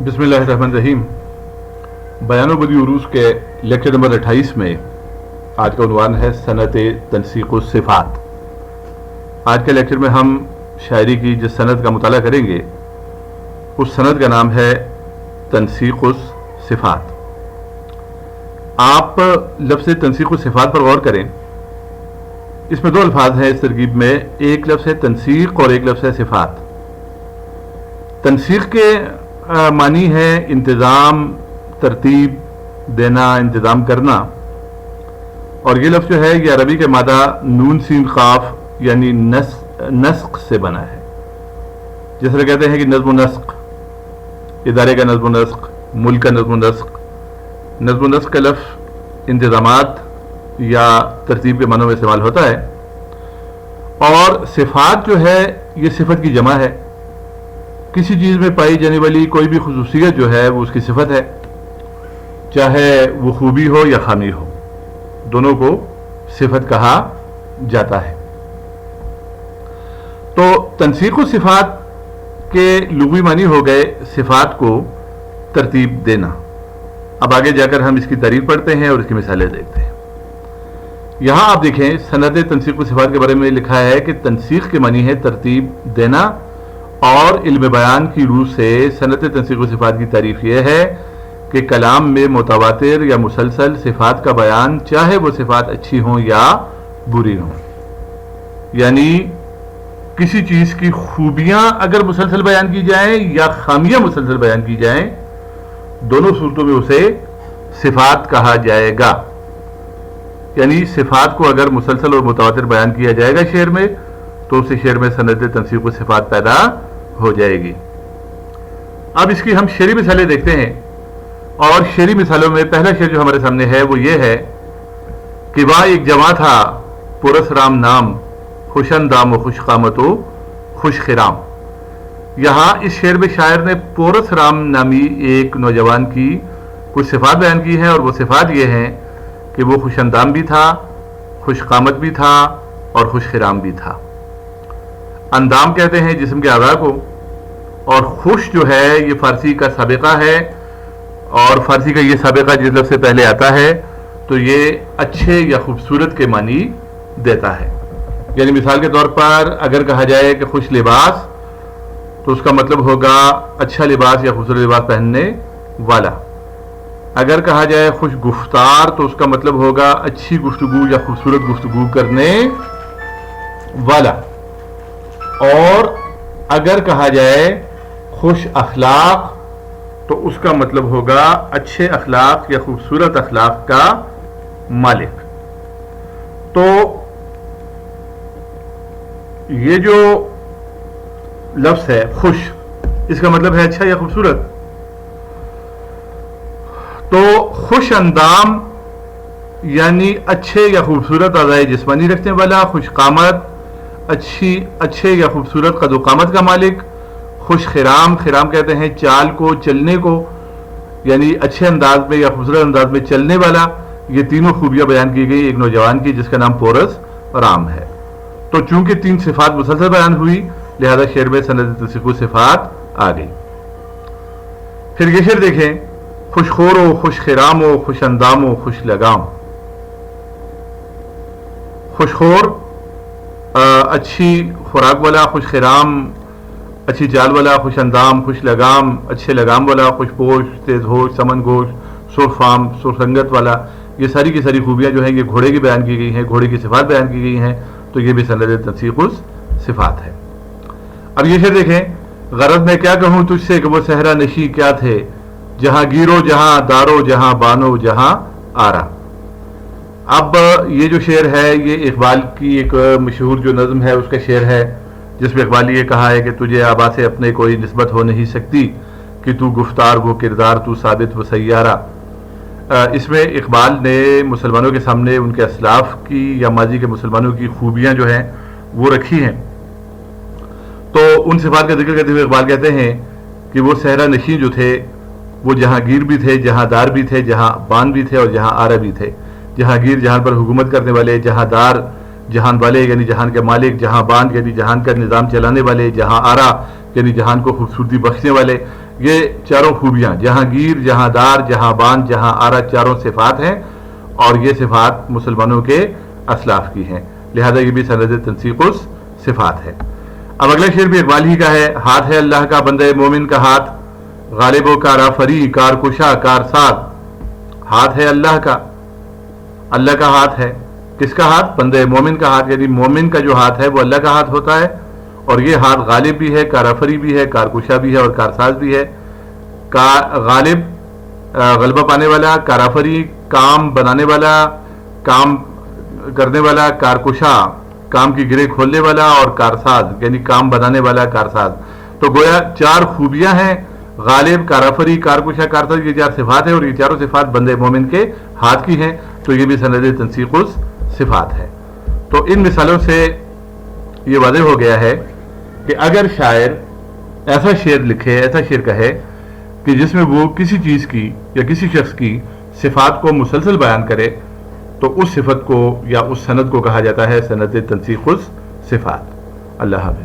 بسم اللہ الرحمن الرحیم۔ بیان و بدیع عروض کے لیکچر نمبر 28 میں آج کا عنوان ہے صنعت تنسیق الصفات۔ آج کے لیکچر میں ہم شاعری کی جس صنعت کا مطالعہ کریں گے اس صنعت کا نام ہے تنسیق الصفات۔ آپ لفظ تنسیق الصفات پر غور کریں، اس میں دو الفاظ ہیں اس ترکیب میں، ایک لفظ ہے تنسیق اور ایک لفظ ہے صفات۔ تنسیق کے معنی ہے انتظام، ترتیب دینا، انتظام کرنا، اور یہ لفظ جو ہے یہ عربی کے مادہ نون سین قاف یعنی نسق سے بنا ہے۔ جس طرح کہتے ہیں کہ نظم و نسق، ادارے کا نظم و نسق، ملک کا نظم و نسق۔ نظم و نسق کا لفظ انتظامات یا ترتیب کے معنوں میں استعمال ہوتا ہے، اور صفات جو ہے یہ صفت کی جمع ہے۔ کسی چیز میں پائی جانے والی کوئی بھی خصوصیت جو ہے وہ اس کی صفت ہے، چاہے وہ خوبی ہو یا خامی ہو، دونوں کو صفت کہا جاتا ہے۔ تو تنسیق الصفات کے لغوی معنی ہو گئے صفات کو ترتیب دینا۔ اب آگے جا کر ہم اس کی تعریف پڑھتے ہیں اور اس کی مثالیں دیکھتے ہیں۔ یہاں آپ دیکھیں صنعت تنسیق الصفات کے بارے میں لکھا ہے کہ تنسیق کے معنی ہے ترتیب دینا، اور علم بیان کی روح سے صنعت تنسیق الصفات کی تعریف یہ ہے کہ کلام میں متواتر یا مسلسل صفات کا بیان، چاہے وہ صفات اچھی ہوں یا بری ہوں۔ یعنی کسی چیز کی خوبیاں اگر مسلسل بیان کی جائیں یا خامیاں مسلسل بیان کی جائیں، دونوں صورتوں میں اسے صفات کہا جائے گا۔ یعنی صفات کو اگر مسلسل اور متواتر بیان کیا جائے گا شعر میں، تو اسے شعر میں صنعت تنسیق الصفات پیدا ہو جائے گی۔ اب اس کی ہم شعری مثالیں دیکھتے ہیں، اور شعری مثالوں میں پہلا شعر جو ہمارے سامنے ہے وہ یہ ہے کہ وہاں ایک جواں تھا پرس رام نام، خوش اندام و خوش قامت و خوش خرام۔ یہاں اس شعر میں شاعر نے پورس رام نامی ایک نوجوان کی کچھ صفات بیان کی ہیں، اور وہ صفات یہ ہیں کہ وہ خوش اندام بھی تھا، خوش قامت بھی تھا اور خوش خرام بھی تھا۔ اندام کہتے ہیں جسم کے اعضاء کو، اور خوش جو ہے یہ فارسی کا سابقہ ہے، اور فارسی کا یہ سابقہ جس لفظ سے پہلے آتا ہے تو یہ اچھے یا خوبصورت کے معنی دیتا ہے۔ یعنی مثال کے طور پر اگر کہا جائے کہ خوش لباس، تو اس کا مطلب ہوگا اچھا لباس یا خوبصورت لباس پہننے والا۔ اگر کہا جائے خوش گفتار، تو اس کا مطلب ہوگا اچھی گفتگو یا خوبصورت گفتگو کرنے والا۔ اور اگر کہا جائے خوش اخلاق، تو اس کا مطلب ہوگا اچھے اخلاق یا خوبصورت اخلاق کا مالک۔ تو یہ جو لفظ ہے خوش، اس کا مطلب ہے اچھا یا خوبصورت۔ تو خوش اندام یعنی اچھے یا خوبصورت اعضائے جسمانی رکھنے والا، خوش قامت اچھے یا خوبصورت قد و قامت کا مالک، خوش خرام، خرام کہتے ہیں چال کو، چلنے کو، یعنی اچھے انداز میں یا خوبصورت انداز میں چلنے والا۔ یہ تینوں خوبیاں بیان کی گئی ایک نوجوان کی جس کا نام پورس رام ہے۔ تو چونکہ تین صفات مسلسل بیان ہوئی، لہذا شعر میں صنعت تنسیق الصفات آ گئی۔ پھر یہ شعر دیکھیں، خوش خور و خوش خرام و خوش اندام و خوش لگام۔ خوش خور اچھی خوراک والا، خوش خرام اچھی چال والا، خوش اندام خوش لگام اچھے لگام والا، خوش پوش تیز ہوش سمن گوش سرفام سرسنگت والا۔ یہ ساری کی ساری خوبیاں جو ہیں یہ گھوڑے کی بیان کی گئی ہیں، گھوڑے کی صفات بیان کی گئی ہیں، تو یہ بھی صنعت تنسیق الصفات ہے۔ اب یہ شعر دیکھیں، غرض میں کیا کہوں تجھ سے کہ وہ صحرا نشی کیا تھے، جہاں گیرو جہاں دارو جہاں بانو جہاں آرا۔ اب یہ جو شعر ہے یہ اقبال کی ایک مشہور جو نظم ہے اس کا شعر ہے، جس میں اقبال یہ کہا ہے کہ تجھے آبا سے اپنے کوئی نسبت ہو نہیں سکتی، کہ تو گفتار وہ کردار تو ثابت وہ سیارہ۔ اس میں اقبال نے مسلمانوں کے سامنے ان کے اسلاف کی یا ماضی کے مسلمانوں کی خوبیاں جو ہیں وہ رکھی ہیں۔ تو ان صفات کا ذکر کرتے ہوئے اقبال کہتے ہیں کہ وہ صحرا نشین جو تھے وہ جہاں گیر بھی تھے، جہاں دار بھی تھے، جہاں بان بھی تھے اور جہاں آرا بھی تھے۔ جہاں گیر جہان پر حکومت کرنے والے، جہاں دار جہان والے یعنی جہان کے مالک، جہاں بان یعنی جہان کا نظام چلانے والے، جہاں آرا یعنی جہان کو خوبصورتی بخشنے والے. یہ چاروں خوبیاں جہانگیر، جہاں دار، جہاں بان، جہاں آرا، چاروں صفات ہیں، اور یہ صفات مسلمانوں کے اسلاف کی ہیں، لہذا یہ بھی سند تنسیق الصفات ہے. اب اگلا شعر بھی اقبال ہی کا ہے. ہاتھ ہے اللہ کا بندے مومن کا ہاتھ، غالب و کارآفری کارکشا کارساز. ہاتھ ہے اللہ کا، اللہ کا ہاتھ ہے. کس کا ہاتھ؟ بندے مومن کا ہاتھ، یعنی مومن کا جو ہاتھ ہے وہ اللہ کا ہاتھ ہوتا ہے، اور یہ ہاتھ غالب بھی ہے، کارآفری بھی ہے، کارکشا بھی ہے اور کارساز بھی ہے. غالب غلبہ پانے والا، کارآفری کام بنانے والا، کام کرنے والا، کارکشا کام کی گرہ کھولنے والا، اور کارساز یعنی کام بنانے والا کارساز. تو گویا چار خوبیاں ہیں، غالب، کارآفری، کارکشا، کارساز، یہ چار صفات ہیں، اور یہ چاروں صفات بندے مومن کے ہاتھ کی ہیں. تو یہ بھی سند تنسیق الصفات ہے. تو ان مثالوں سے یہ واضح ہو گیا ہے کہ اگر شاعر ایسا شعر لکھے، ایسا شعر کہے کہ جس میں وہ کسی چیز کی یا کسی شخص کی صفات کو مسلسل بیان کرے، تو اس صفت کو یا اس سند کو کہا جاتا ہے سند تنسیق الصفات. اللہ حافظ.